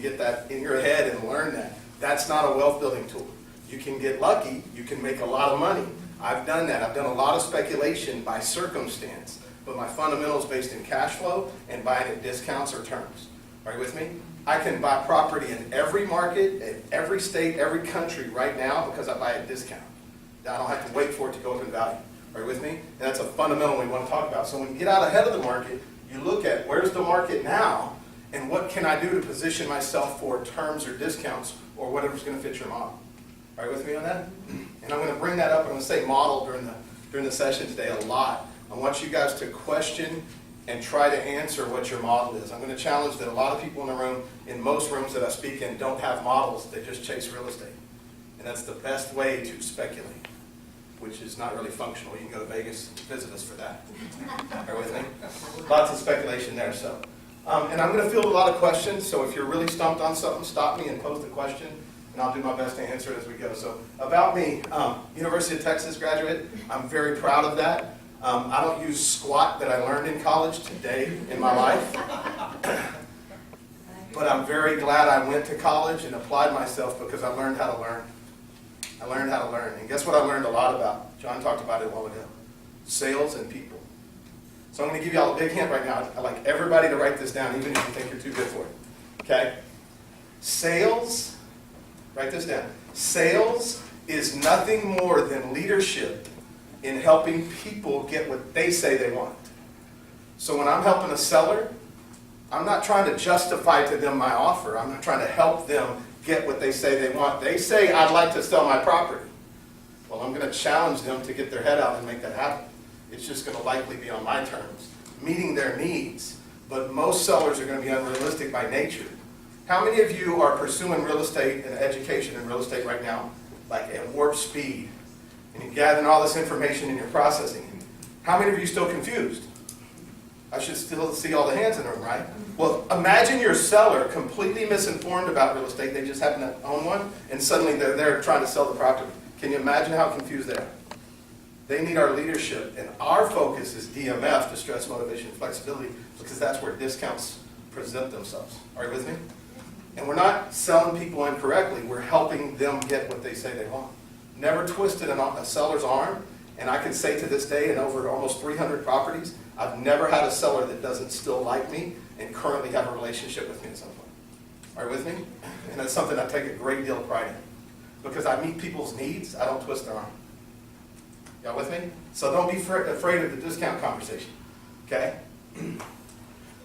get that in your head and learn that. That's not a wealth building tool. You can get lucky, you can make a lot of money. I've done that. I've done a lot of speculation by circumstance, but my fundamentals based in cash flow and buying at discounts or terms. Are you with me? I can buy property in every market, in every state, every country right now because I buy at discount. I don't have to wait for it to go up in value. Are you with me? And that's a fundamental we want to talk about. So when you get out ahead of the market, you look at where's the market now and what can I do to position myself for terms or discounts or whatever's going to fit your model. Are you with me on that? And I'm going to bring that up. I'm going to say model during the session today a lot. I want you guys to question and try to answer what your model is. I'm going to challenge that a lot of people in the room, in most rooms that I speak in, don't have models. They just chase real estate. And that's the best way to speculate, which is not really functional. You can go to Vegas and visit us for that. Are you with me? Lots of speculation there. So, and I'm going to field a lot of questions. So if you're really stumped on something, stop me and pose the question, and I'll do my best to answer it as we go. So about me, University of Texas graduate. I'm very proud of that. I don't use squat that I learned in college today in my life. But I'm very glad I went to college and applied myself because I learned how to learn. I learned how to learn. And guess what I learned a lot about? John talked about it a while ago. Sales and people. So I'm going to give you all a big hint right now. I'd like everybody to write this down, even if you think you're too good for it. Okay? Sales, write this down. Sales is nothing more than leadership in helping people get what they say they want. So when I'm helping a seller, I'm not trying to justify to them my offer. I'm not trying to help them get what they say they want. They say, I'd like to sell my property. Well, I'm going to challenge them to get their head out and make that happen. It's just going to likely be on my terms, meeting their needs. But most sellers are going to be unrealistic by nature. How many of you are pursuing real estate and education in real estate right now, like at warp speed? And you're gathering all this information and you're processing it. How many of you are still confused? I should still see all the hands in the room, right? Well, imagine your seller completely misinformed about real estate. They just happen to own one, and suddenly they're there trying to sell the property. Can you imagine how confused they are? They need our leadership, and our focus is DMF, distress, motivation, and flexibility, because that's where discounts present themselves. Are you with me? And we're not selling people incorrectly. We're helping them get what they say they want. Never twisted a seller's arm, and I can say to this day, in over almost 300 properties, I've never had a seller that doesn't still like me and currently have a relationship with me at some point. Are you with me? And that's something I take a great deal of pride in. Because I meet people's needs, I don't twist their arm. Y'all with me? So don't be afraid of the discount conversation. Okay?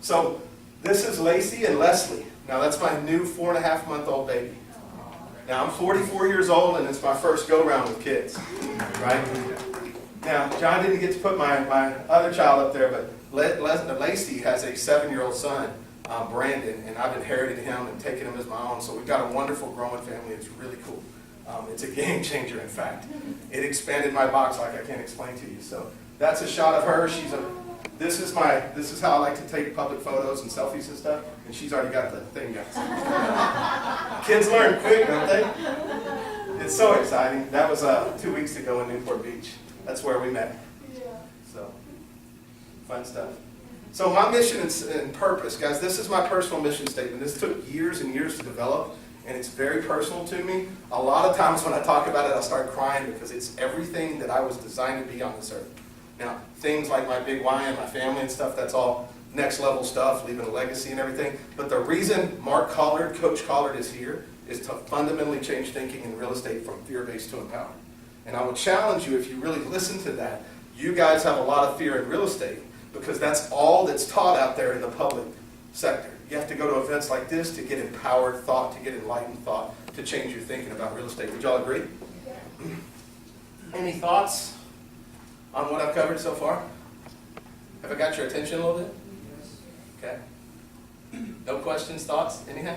So this is Lacey and Leslie. Now that's my new 4.5-month-old baby. Now I'm 44 years old and it's my first go-round with kids. Right? Now, John didn't get to put my other child up there, but Lacey has a 7-year-old son, Brandon, and I've inherited him and taken him as my own. So we've got a wonderful growing family. It's really cool. It's a game changer, in fact. It expanded my box like I can't explain to you. So that's a shot of her. This is how I like to take public photos and selfies and stuff, and she's already got the thing going. Kids learn quick, don't they? It's so exciting. That was 2 weeks ago in Newport Beach. That's where we met. So, fun stuff. So my mission and purpose, guys, this is my personal mission statement. This took years and years to develop, and it's very personal to me. A lot of times when I talk about it, I start crying because it's everything that I was designed to be on this earth. Now, things like my big why and my family and stuff, that's all next level stuff, leaving a legacy and everything. But the reason Mark Collard, Coach Collard, is here is to fundamentally change thinking in real estate from fear-based to empowered. And I would challenge you, if you really listen to that, you guys have a lot of fear in real estate because that's all that's taught out there in the public sector. You have to go to events like this to get empowered thought, to get enlightened thought, to change your thinking about real estate. Would y'all agree? Yeah. Any thoughts on what I've covered so far? Have I got your attention a little bit? Yes. Okay. No questions, thoughts, anything?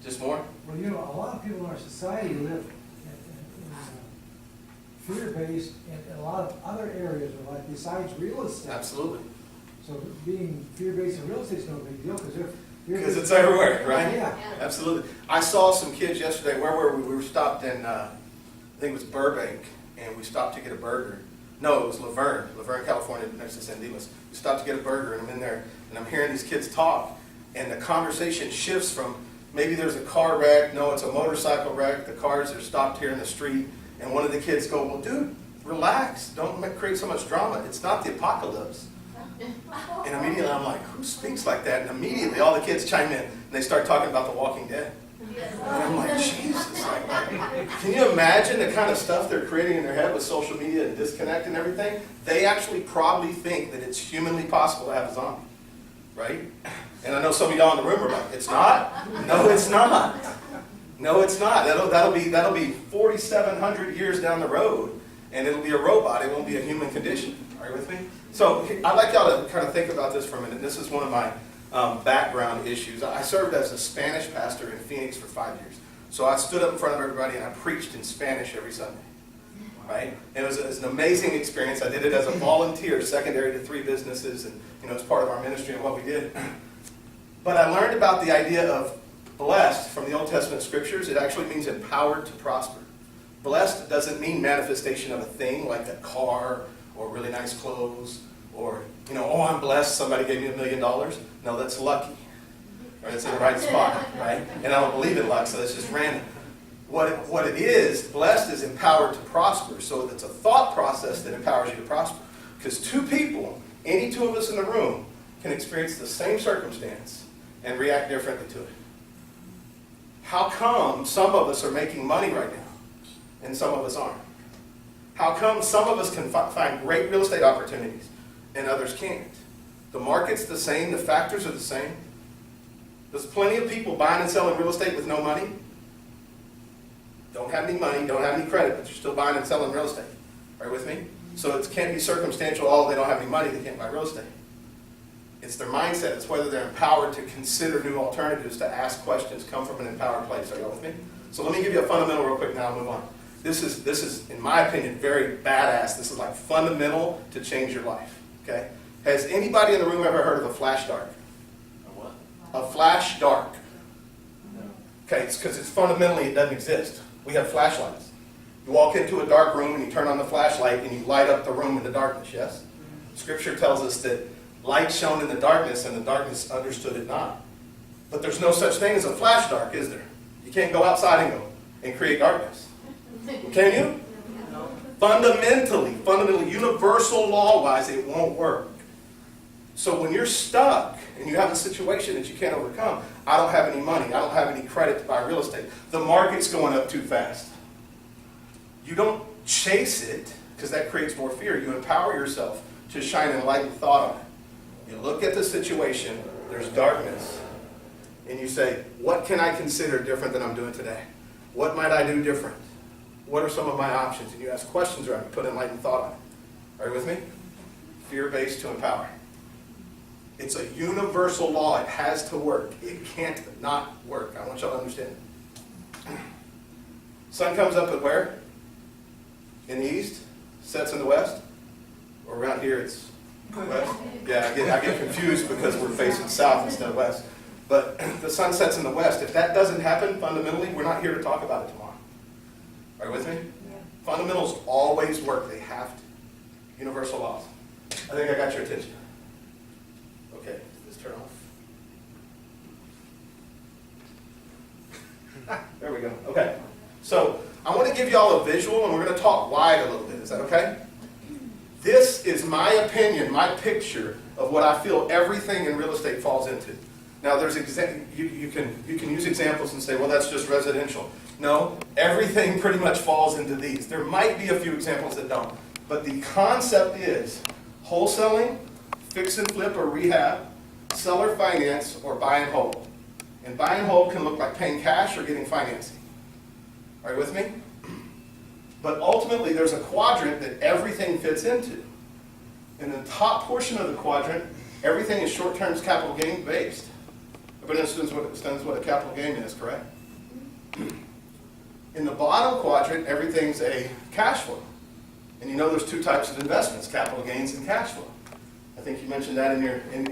Just more? Well, you know, a lot of people in our society live in fear-based in a lot of other areas of life besides real estate. Absolutely. So being fear-based in real estate is no big deal because it's everywhere, right? Yeah. Absolutely. I saw some kids yesterday. Where were we? We were stopped in, I think it was Burbank, and we stopped to get a burger. No, it was Laverne, California, next to San Dimas. We stopped to get a burger, and I'm in there, and I'm hearing these kids talk, and the conversation shifts from Maybe there's a car wreck. No, it's a motorcycle wreck. The cars are stopped here in the street. And one of the kids go, well, dude, relax. Don't create so much drama. It's not the apocalypse. And immediately I'm like, who speaks like that? And immediately all the kids chime in. And they start talking about The Walking Dead. And I'm like, Jesus. Like, can you imagine the kind of stuff they're creating in their head with social media and disconnect and everything? They actually probably think that it's humanly possible to have a zombie. Right? And I know some of y'all in the room are like, it's not? No, it's not. No, it's not. That'll be 4,700 years down the road, and it'll be a robot. It won't be a human condition. Are you with me? So I'd like y'all to kind of think about this for a minute. This is one of my background issues. I served as a Spanish pastor in Phoenix for 5 years. So I stood up in front of everybody and I preached in Spanish every Sunday. Right? And it was an amazing experience. I did it as a volunteer, secondary to 3 businesses, and it's part of our ministry and what we did. But I learned about the idea of blessed from the Old Testament scriptures. It actually means empowered to prosper. Blessed doesn't mean manifestation of a thing like a car or really nice clothes or, oh, I'm blessed, somebody gave me $1 million. No, that's lucky. Or it's in the right spot, right? And I don't believe in luck, so that's just random. What it is, blessed is empowered to prosper. So it's a thought process that empowers you to prosper. Because 2 people, any 2 of us in the room, can experience the same circumstance and react differently to it. How come some of us are making money right now and some of us aren't? How come some of us can find great real estate opportunities and others can't? The market's the same, the factors are the same. There's plenty of people buying and selling real estate with no money. Don't have any money, don't have any credit, but you're still buying and selling real estate. Are you with me? So it can't be circumstantial, oh, they don't have any money, they can't buy real estate. It's their mindset. It's whether they're empowered to consider new alternatives, to ask questions, come from an empowered place. Are you with me? So let me give you a fundamental real quick, now I'll move on. This is, in my opinion, very badass. This is like fundamental to change your life. Okay? Has anybody in the room ever heard of a flash dark? A what? A flash dark. Okay, it's because fundamentally it doesn't exist. We have flashlights. You walk into a dark room and you turn on the flashlight and you light up the room in the darkness, yes? Scripture tells us that light shone in the darkness and the darkness understood it not. But there's no such thing as a flash dark, is there? You can't go outside and go and create darkness. Can you? No. Fundamentally, universal law-wise, it won't work. So when you're stuck and you have a situation that you can't overcome, I don't have any money, I don't have any credit to buy real estate, the market's going up too fast. You don't chase it, because that creates more fear. You empower yourself to shine enlightened thought on it. You look at the situation, there's darkness, and you say, what can I consider different than I'm doing today? What might I do different? What are some of my options? And you ask questions around it, put enlightened thought on it. Are you with me? Fear-based to empower. It's a universal law. It has to work. It can't not work. I want y'all to understand. Sun comes up at where? In the east? Sets in the west? Or around here it's west? Yeah, I get confused because we're facing south instead of west. But the sun sets in the west. If that doesn't happen, fundamentally, we're not here to talk about it tomorrow. Are you with me? Yeah. Fundamentals always work. They have to. Universal laws. I think I got your attention. Okay, let's turn off. There we go. Okay. So I want to give you all a visual, and we're going to talk wide a little bit. Is that okay? This is my opinion, my picture of what I feel everything in real estate falls into. Now, there's you can use examples and say, well, that's just residential. No, everything pretty much falls into these. There might be a few examples that don't. But the concept is wholesaling, fix and flip or rehab, seller finance, or buy and hold. And buy and hold can look like paying cash or getting financing. Are you with me? But ultimately, there's a quadrant that everything fits into. In the top portion of the quadrant, everything is short-term capital gain based. Everybody understands what a capital gain is, correct? In the bottom quadrant, everything's a cash flow. And you know there's 2 types of investments, capital gains and cash flow. I think you mentioned that in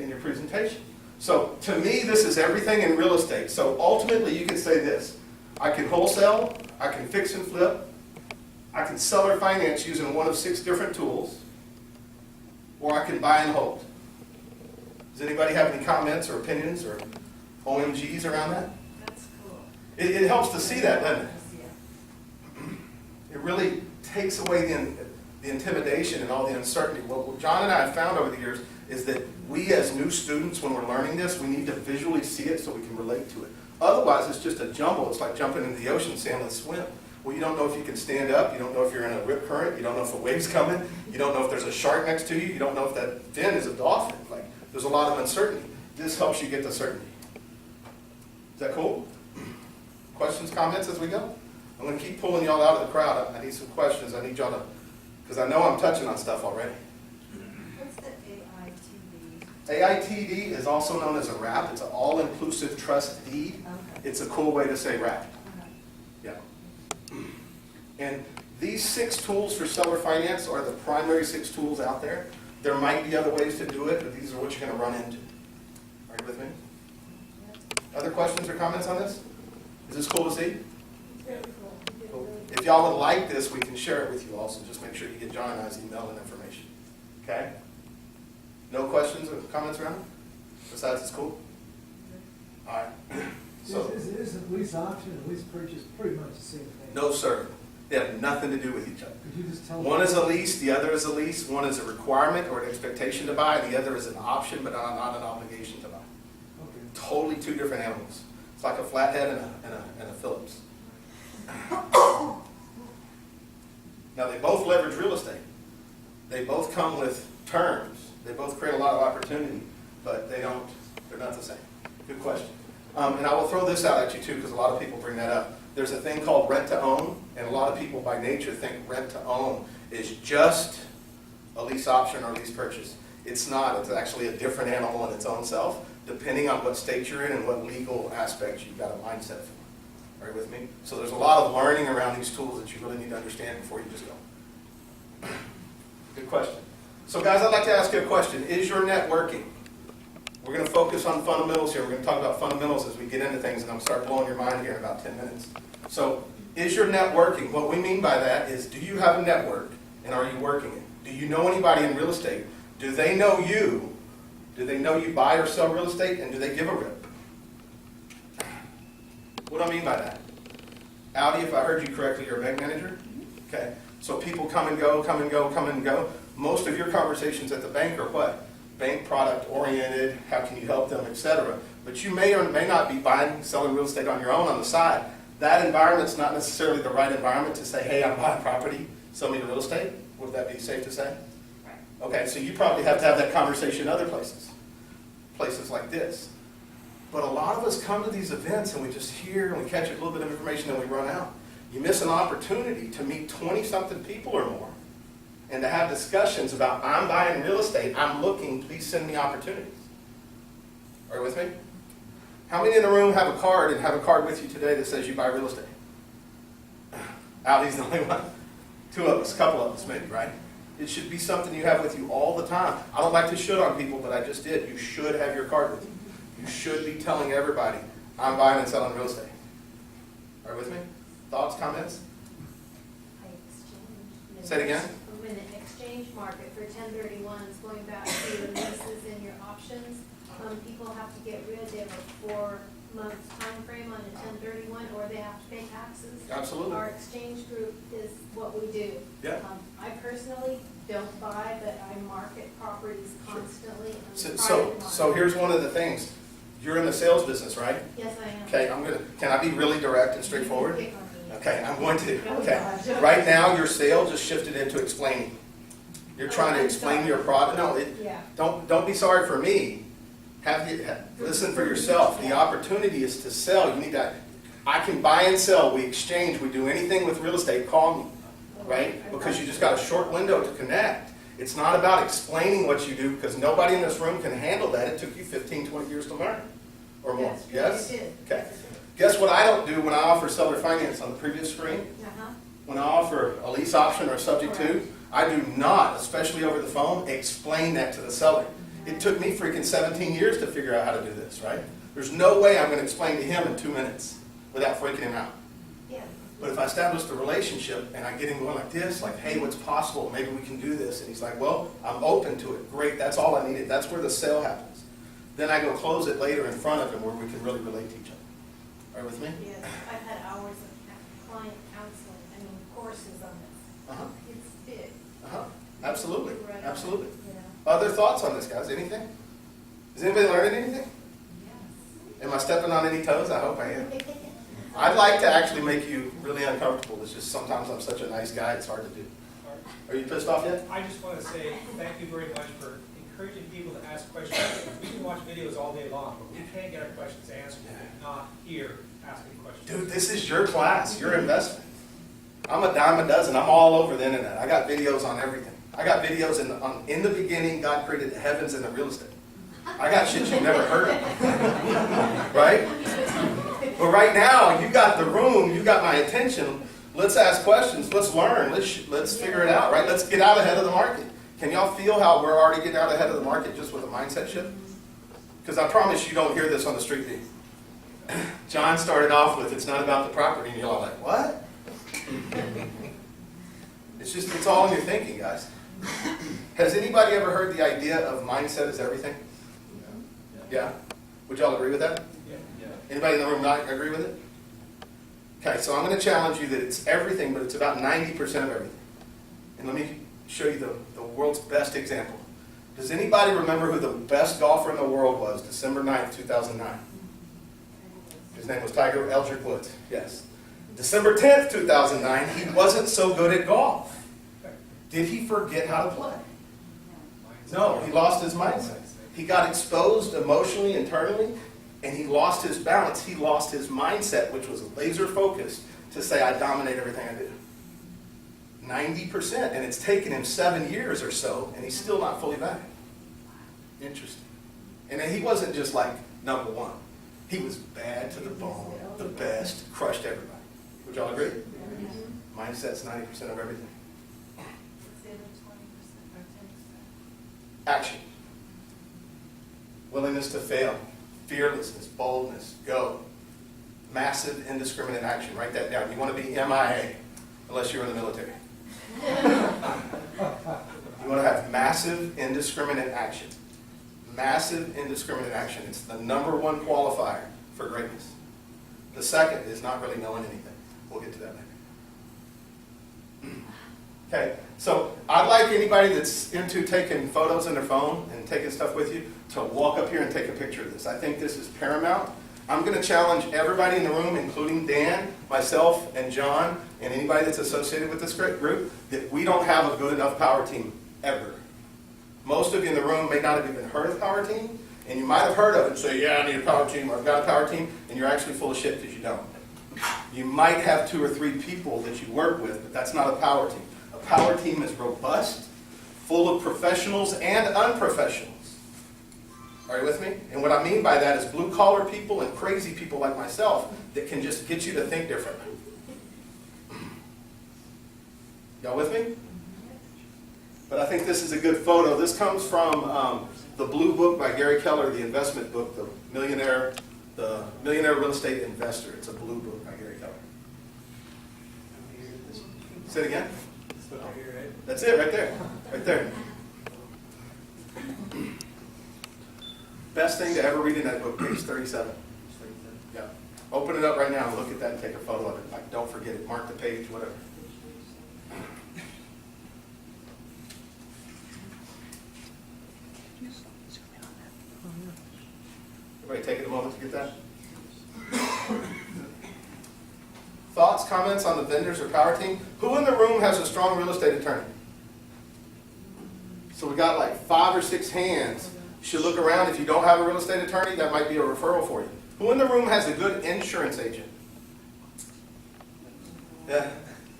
your presentation. So to me, this is everything in real estate. So ultimately, you can say this. I can wholesale, I can fix and flip, I can sell or finance using one of 6 different tools, or I can buy and hold. Does anybody have any comments or opinions or OMGs around that? That's It helps to see that, doesn't it? It really takes away the intimidation and all the uncertainty. What John and I have found over the years is that we as new students, when we're learning this, we need to visually see it so we can relate to it. Otherwise, it's just a jumble. It's like jumping into the ocean saying, let's swim. Well, you don't know if you can stand up. You don't know if you're in a rip current. You don't know if a wave's coming. You don't know if there's a shark next to you. You don't know if that fin is a dolphin. Like, there's a lot of uncertainty. This helps you get the certainty. Is that cool? Questions, comments as we go? I'm going to keep pulling y'all out of the crowd. I need some questions. I need y'all to, because I know I'm touching on stuff already. What's the AITD? AITD is also known as a RAP. It's an all-inclusive trust deed. Okay. It's a cool way to say RAP. Okay. Yeah. And these 6 tools for seller finance are the primary 6 tools out there. There might be other ways to do it, but these are what you're going to run into. Are you with me? Other questions or comments on this? Is this cool to see? Very cool. Cool. If y'all would like this, we can share it with you also. Just make sure you get John and I's email and information. Okay? No questions or comments around it? Besides, it's cool? All right. So, Isn't lease option and lease purchase pretty much the same thing? no, sir. They have nothing to do with each other. Could you just tell? One is a lease, the other is a lease. One is a requirement or an expectation to buy. The other is an option, but not an obligation to buy. Okay. Totally 2 different animals. It's like a flathead and a Phillips. Now, they both leverage real estate. They both come with terms. They both create a lot of opportunity, but they're not the same. Good question. And I will throw this out at you too, because a lot of people bring that up. There's a thing called rent to own, and a lot of people by nature think rent to own is just a lease option or lease purchase. It's not. It's actually a different animal in its own self, depending on what state you're in and what legal aspects you've got a mindset for. Are you with me? So there's a lot of learning around these tools that you really need to understand before you just go. Good question. So guys, I'd like to ask you a question. Is your net working? We're going to focus on fundamentals here. We're going to talk about fundamentals as we get into things, and I'm going to start blowing your mind here in about 10 minutes. So, is your net working? What we mean by that is, do you have a network, and are you working it? Do you know anybody in real estate? Do they know you? Do they know you buy or sell real estate, and do they give a rip? What do I mean by that? Audi, if I heard you correctly, you're a bank manager? Okay. So people come and go, come and go, come and go. Most of your conversations at the bank are what? Bank product oriented, how can you help them, etc. But you may or may not be buying, selling real estate on your own on the side. That environment's not necessarily the right environment to say, hey, I'm buying property, sell me the real estate. Would that be safe to say? Right. Okay, so you probably have to have that conversation other places. Places like this. But a lot of us come to these events and we just hear and we catch a little bit of information and we run out. You miss an opportunity to meet 20-something people or more and to have discussions about, I'm buying real estate, I'm looking, please send me opportunities. Are you with me? How many in the room have a card and have a card with you today that says you buy real estate? Ali's the only one. 2 of us, a couple of us maybe, right? It should be something you have with you all the time. I don't like to shit on people, but I just did. You should have your card with you. You should be telling everybody, I'm buying and selling real estate. Are you with me? Thoughts, comments? I exchange. Say it again. In the exchange market for 1031s, going back to your leases and your options, people have to get rid of a 4-month time frame on a 1031, or they have to pay taxes. Absolutely. Our exchange group is what we do. Yeah. I personally don't buy, but I market properties constantly. and So, try so, to so market. here's one of the things. You're in the sales business, right? Yes, I am. Okay, can I be really direct and straightforward? Pick on me. Okay, I'm going to. Oh, Okay. gosh. Right now, your sale just shifted into explaining. You're trying to I'm explain sorry. your product. No, Yeah. don't be sorry for me. Listen for yourself. The opportunity is to sell. You need to. I can buy and sell. We exchange. We do anything with real estate. Call me, right? Because you just got a short window to connect. It's not about explaining what you do, because nobody in this room can handle that. It took you 15, 20 years to learn, or more. Yes, Yes? you did. Okay. Guess what I don't do when I offer seller finance on the previous screen? Uh-huh. When I offer a lease option or subject to, I do not, especially over the phone, explain that to the seller. It took me freaking 17 years to figure out how to do this, right? There's no way I'm going to explain to him in 2 minutes without freaking him out. Yeah. But if I establish the relationship and I get him going like this, like, hey, what's possible? Maybe we can do this. And he's like, well, I'm open to it. Great, that's all I needed. That's where the sale happens. Then I go close it later in front of him where we can really relate to each other. Are Are you with me? Yes, I've had hours of client counseling, I mean, courses on this. Uh-huh. It's big. Uh-huh. Absolutely. Right on, Absolutely. you know. Other thoughts on this, guys? Anything? Is anybody learning anything? Yes. Am I stepping on any toes? I hope I am. I'd like to actually make you really uncomfortable. It's just sometimes I'm such a nice guy, it's hard to do. Are you pissed off yet? I just want to say thank you very much for encouraging people to ask questions. We can watch videos all day long, but we can't get our questions answered if we're not here asking questions. Dude, this is your class, your investment. I'm a dime a dozen. I'm all over the internet. I got videos on everything. I got videos in the beginning, God created the heavens and the real estate. I got shit you've never heard of. Right? But right now, you got the room, you got my attention. Let's ask questions. Let's learn. Let's figure it out, right? Let's get out ahead of the market. Can y'all feel how we're already getting out ahead of the market just with a mindset shift? Because I promise you don't hear this on the street view. John started off with, it's not about the property, and you're all like, what? It's all in your thinking, guys. Has anybody ever heard the idea of mindset is everything? Yeah? Would y'all agree with that? Yeah. Anybody in the room not agree with it? Okay, so I'm going to challenge you that it's everything, but it's about 90% of everything. And let me show you the world's best example. Does anybody remember who the best golfer in the world was December 9th, 2009? His name was Tiger Eldrick Woods. Yes. December 10th, 2009, he wasn't so good at golf. Did he forget how to play? No, he lost his mindset. He got exposed emotionally, internally, and he lost his balance. He lost his mindset, which was laser focused, to say, I dominate everything I do. 90%, and it's taken him 7 years or so, and he's still not fully back. Interesting. And then he wasn't just like number one. He was bad to the bone, the best, crushed everybody. Would y'all agree? Mindset's 90% of everything. Action. Willingness to fail. Fearlessness, boldness, go. Massive, indiscriminate action. Write that down. You want to be MIA, unless you're in the military. You want to have massive, indiscriminate action. Massive, indiscriminate action. It's the number one qualifier for greatness. The second is not really knowing anything. We'll get to that later. Okay, so I'd like anybody that's into taking photos on their phone and taking stuff with you to walk up here and take a picture of this. I think this is paramount. I'm going to challenge everybody in the room, including Dan, myself, and John, and anybody that's associated with this great group, that we don't have a good enough power team, ever. Most of you in the room may not have even heard of power team, and you might have heard of it and say, yeah, I need a power team, or I've got a power team, and you're actually full of shit because you don't. You might have 2 or 3 people that you work with, but that's not a power team. A power team is robust, full of professionals and unprofessionals. Are you with me? And what I mean by that is blue-collar people and crazy people like myself that can just get you to think differently. Y'all with me? But I think this is a good photo. This comes from the Blue Book by Gary Keller, the investment book, the Millionaire Real Estate Investor. It's a blue book by Gary Keller. Say it again. That's it right there. Right there. Best thing to ever read in that book, page 37. Yeah. Open it up right now and look at that and take a photo of it. Like, don't forget it. Mark the page, whatever. Everybody taking a moment to get that? Thoughts, comments on the vendors or power team? Who in the room has a strong real estate attorney? So we got like 5 or 6 hands. You should look around. If you don't have a real estate attorney, that might be a referral for you. Who in the room has a good insurance agent? Yeah.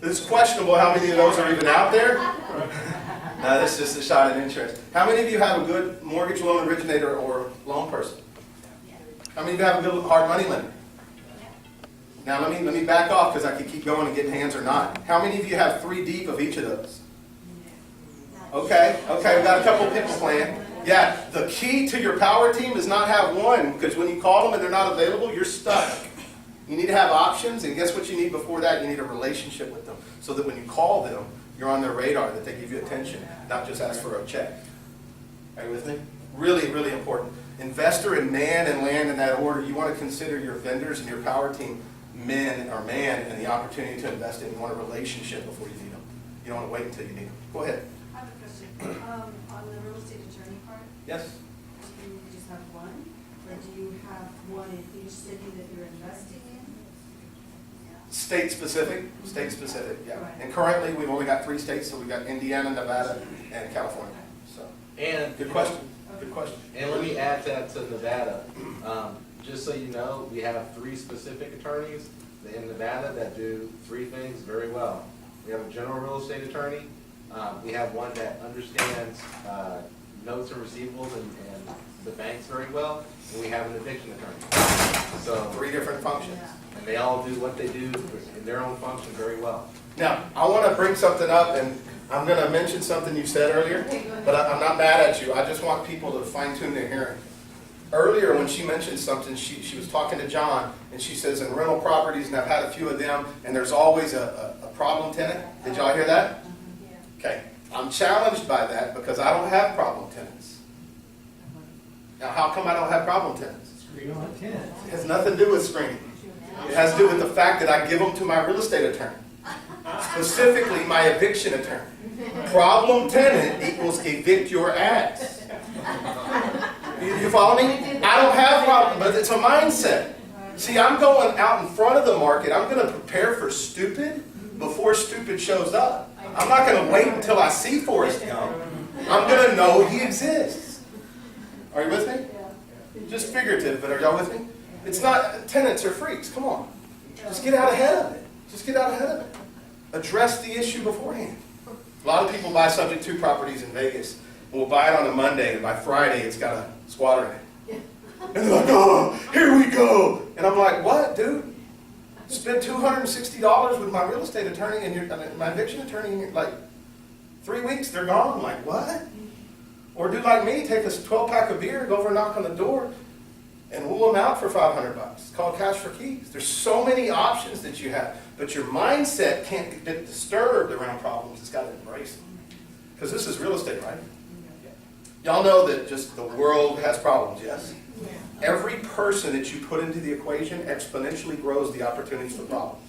It's questionable how many of those are even out there. No, that's just a shot at insurance. How many of you have a good mortgage loan originator or loan person? How many of you have a good hard money lender? Now let me back off because I could keep going and getting hands or not. How many of you have 3 deep of each of those? Okay, we got a couple people playing. Yeah, the key to your power team is not have one, because when you call them and they're not available, you're stuck. You need to have options, and guess what you need before that? You need a relationship with them, so that when you call them, you're on their radar, that they give you attention, not just ask for a check. Are you with me? Really, really important. Investor in man and land in that order. You want to consider your vendors and your power team men or man and the opportunity to invest in. You want a relationship before you need them. You don't want to wait until you need them. Go ahead. I have a question. On the real estate attorney part, Yes? do you just have one? Or do you have one in each city that you're investing in? State specific, yeah. Right. And currently, we've only got 3 states, so we've got Indiana, Nevada, and California. So, And good question, good question. And let me add that to Nevada. Just so you know, we have 3 specific attorneys in Nevada that do 3 things very well. We have a general real estate attorney. We have one that understands notes and receivables and the banks very well. And we have an eviction attorney. So, 3 different functions. and they all do what they do in their own function very well. Now, I want to bring something up, and I'm going to mention something you said earlier, but I'm not mad at you. I just want people to fine tune their hearing. Earlier, when she mentioned something, she was talking to John, and she says, in rental properties, and I've had a few of them, and there's always a problem tenant. Did y'all hear that? Okay. I'm challenged by that because I don't have problem tenants. Now, how come I don't have problem tenants? You don't have tenants. It has nothing to do with screening. It has to do with the fact that I give them to my real estate attorney. Specifically, my eviction attorney. Problem tenant equals evict your ass. You follow me? I don't have problem, but it's a mindset. See, I'm going out in front of the market. I'm going to prepare for stupid before stupid shows up. I'm not going to wait until I see Forrest Gump. I'm going to know he exists. Are you with me? Just figurative, but are y'all with me? It's not, tenants are freaks. Come on. Just get out ahead of it. Just get out ahead of it. Address the issue beforehand. A lot of people buy subject to properties in Vegas. We'll buy it on a Monday, and by Friday it's got a squatter in it. And they're like, oh, here we go. And I'm like, what, dude? Spend $260 with my real estate attorney and my eviction attorney, and you're like, 3 weeks, they're gone. I'm like, what? Or do like me, take a 12-pack of beer, go over and knock on the door, and rule them out for $500. It's called cash for keys. There's so many options that you have, but your mindset can't get disturbed around problems. It's got to embrace them. Because this is real estate, right? Y'all know that just the world has problems, yes? Every person that you put into the equation exponentially grows the opportunities for problems.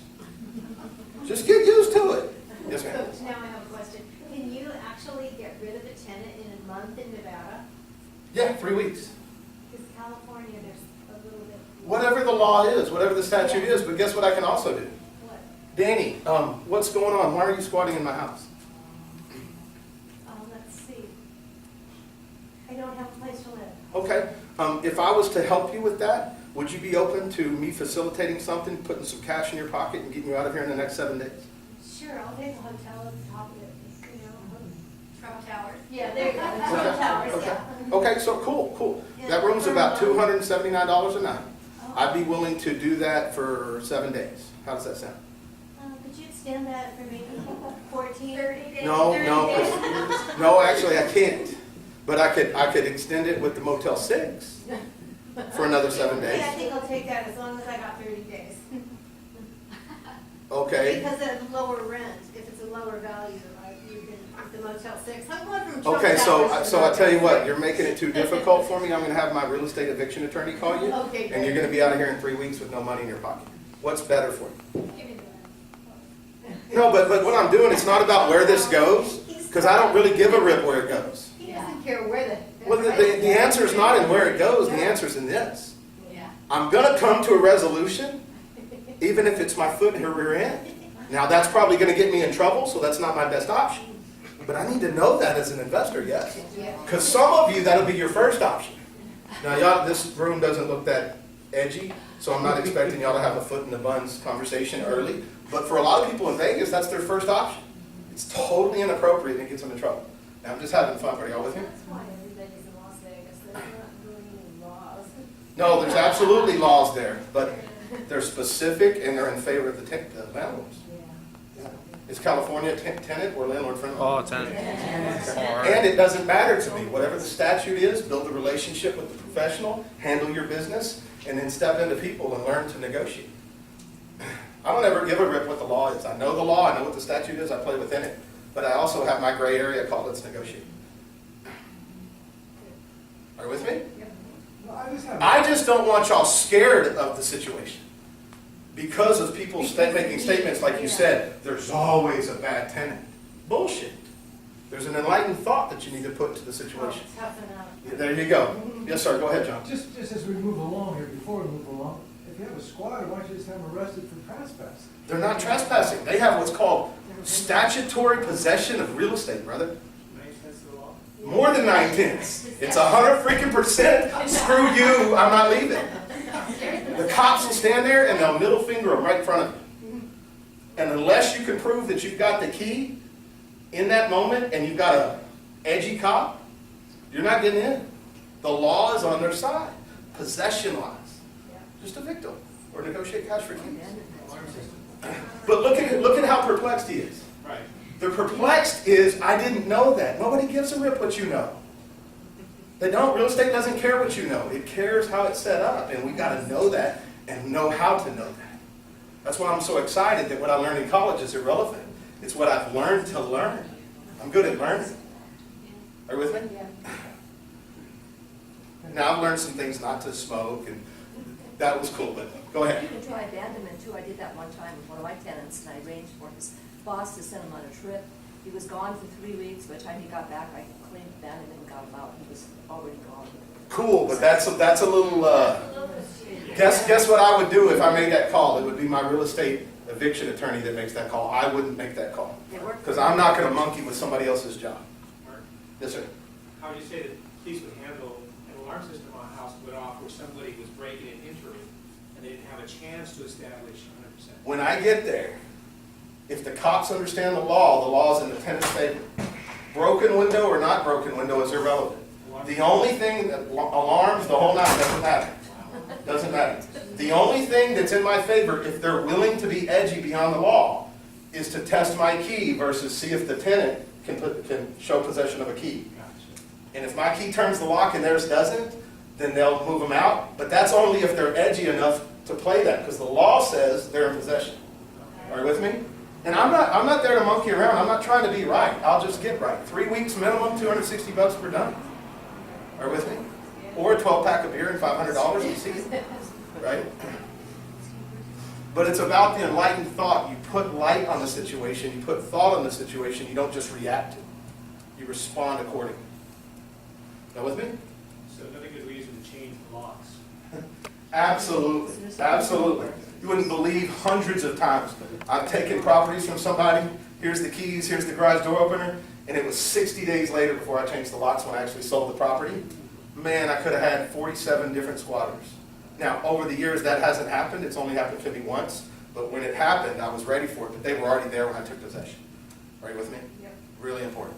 Just get used to it. Yes, ma'am. Coach, now I have a question. Can you actually get rid of a tenant in a month in Nevada? Yeah, 3 weeks. Because California, there's a little bit. Whatever the law is, whatever the statute is, but guess what I can also do? What? Danny, what's going on? Why are you squatting in my house? Let's see. I don't have a place to live. Okay. If I was to help you with that, would you be open to me facilitating something, putting some cash in your pocket and getting you out of here in the next 7 days? Sure, I'll take a hotel at the top of it, you know. Trump Towers? Yeah, there you go, the Trump Towers, yeah. Okay, so cool. That room's about $279 a night. Oh. I'd be willing to do that for 7 days. How does that sound? Could you extend that for maybe 14, 30 days? No, 30 days? no, actually I can't. But I could extend it with the Motel 6 for another 7 days. Yeah, I think I'll take that as long as I got 30 days. Okay. Because of lower rent, if it's a lower value, you can, with the Motel 6. I'm going from Trump Okay, Towers so to I tell you what, you're making it too difficult for me. I'm gonna have my real estate eviction attorney call you. Okay, And you're gonna be out of here in 3 weeks with no money in your pocket. What's better for you? Give me that. No, but what I'm doing, it's not about where this goes, because I don't really give a rip where it goes. He doesn't care where the. Well, the answer is not in where it goes, the answer is in this. Yeah. I'm gonna come to a resolution, even if it's my foot in her rear end. Now, that's probably gonna get me in trouble, so that's not my best option. But I need to know that as an investor, yes. Yeah. Because some of you, that'll be your first option. Now, y'all, this room doesn't look that edgy, so I'm not expecting y'all to have a foot in the buns conversation early. But for a lot of people in Vegas, that's their first option. It's totally inappropriate and it gets them in trouble. Now, I'm just having fun. Are y'all with me? That's why everybody's in Las Vegas. They're not doing any laws. No, there's absolutely laws there, but they're specific and they're in favor of the landlords. Yeah. Is California tenant or landlord friendly? Oh, tenant. And it doesn't matter to me. Whatever the statute is, build a relationship with the professional, handle your business, and then step into people and learn to negotiate. I don't ever give a rip what the law is. I know the law, I know what the statute is, I play within it. But I also have my gray area called let's negotiate. Are you with me? Yep. I just don't want y'all scared of the situation because of people making statements like you said, there's always a bad tenant. Bullshit. There's an enlightened thought that you need to put to the situation. Toughen up. There you go. Yes, sir. Go ahead, John. Just as we move along here, before we move along, if you have a squatter, why don't you just have them arrested for trespassing? They're not trespassing. They have what's called statutory possession of real estate, brother. 9 cents to the law. More than 9/10. It's 100%. Screw you. I'm not leaving. The cops will stand there and they'll middle finger them right in front of you. And unless you can prove that you've got the key in that moment and you've got a edgy cop, you're not getting in. The law is on their side. Possession-wise. Just evict them or negotiate cash for keys. Alarm system. But look at how perplexed he is. Right. The perplexed is, I didn't know that. Nobody gives a rip what you know. They don't. Real estate doesn't care what you know. It cares how it's set up, and we got to know that and know how to know that. That's why I'm so excited that what I learned in college is irrelevant. It's what I've learned to learn. I'm good at learning. Are you with me? Now I've learned some things not to smoke, and that was cool, but go ahead. You can try abandonment too. I did that one time with one of my tenants, and I arranged for his boss to send him on a trip. He was gone for 3 weeks. By the time he got back, I claimed abandonment and got him out. He was already gone. Cool, but that's a little, guess what I would do if I made that call? It would be my real estate eviction attorney that makes that call. I wouldn't make that call. Because I'm not going to monkey with somebody else's job. Mark, Yes, sir. how would you say that police would handle an alarm system on a house went off where somebody was breaking and entering and they didn't have a chance to establish 100%? When I get there, if the cops understand the law is in the tenant's favor. Broken window or not broken window is irrelevant. The only thing that alarms the whole night doesn't matter. Doesn't matter. The only thing that's in my favor, if they're willing to be edgy beyond the law, is to test my key versus see if the tenant can show possession of a key. And if my key turns the lock and theirs doesn't, then they'll move them out. But that's only if they're edgy enough to play that, because the law says they're in possession. Are you with me? And I'm not there to monkey around. I'm not trying to be right. I'll just get right. 3 weeks minimum, $260 per done. Are you with me? Or a 12-pack of beer and $500 you see it. Right? But it's about the enlightened thought. You put light on the situation. You put thought on the situation. You don't just react to it. You respond accordingly. That with me? So another good reason to change the locks. Absolutely. Absolutely. You wouldn't believe hundreds of times I've taken properties from somebody, here's the keys, here's the garage door opener, and it was 60 days later before I changed the locks when I actually sold the property. Man, I could have had 47 different squatters. Now, over the years, that hasn't happened. It's only happened to me once. But when it happened, I was ready for it. But they were already there when I took possession. Are you with me? Yep. Really important.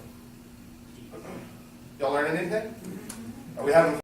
Y'all learning anything? Are we having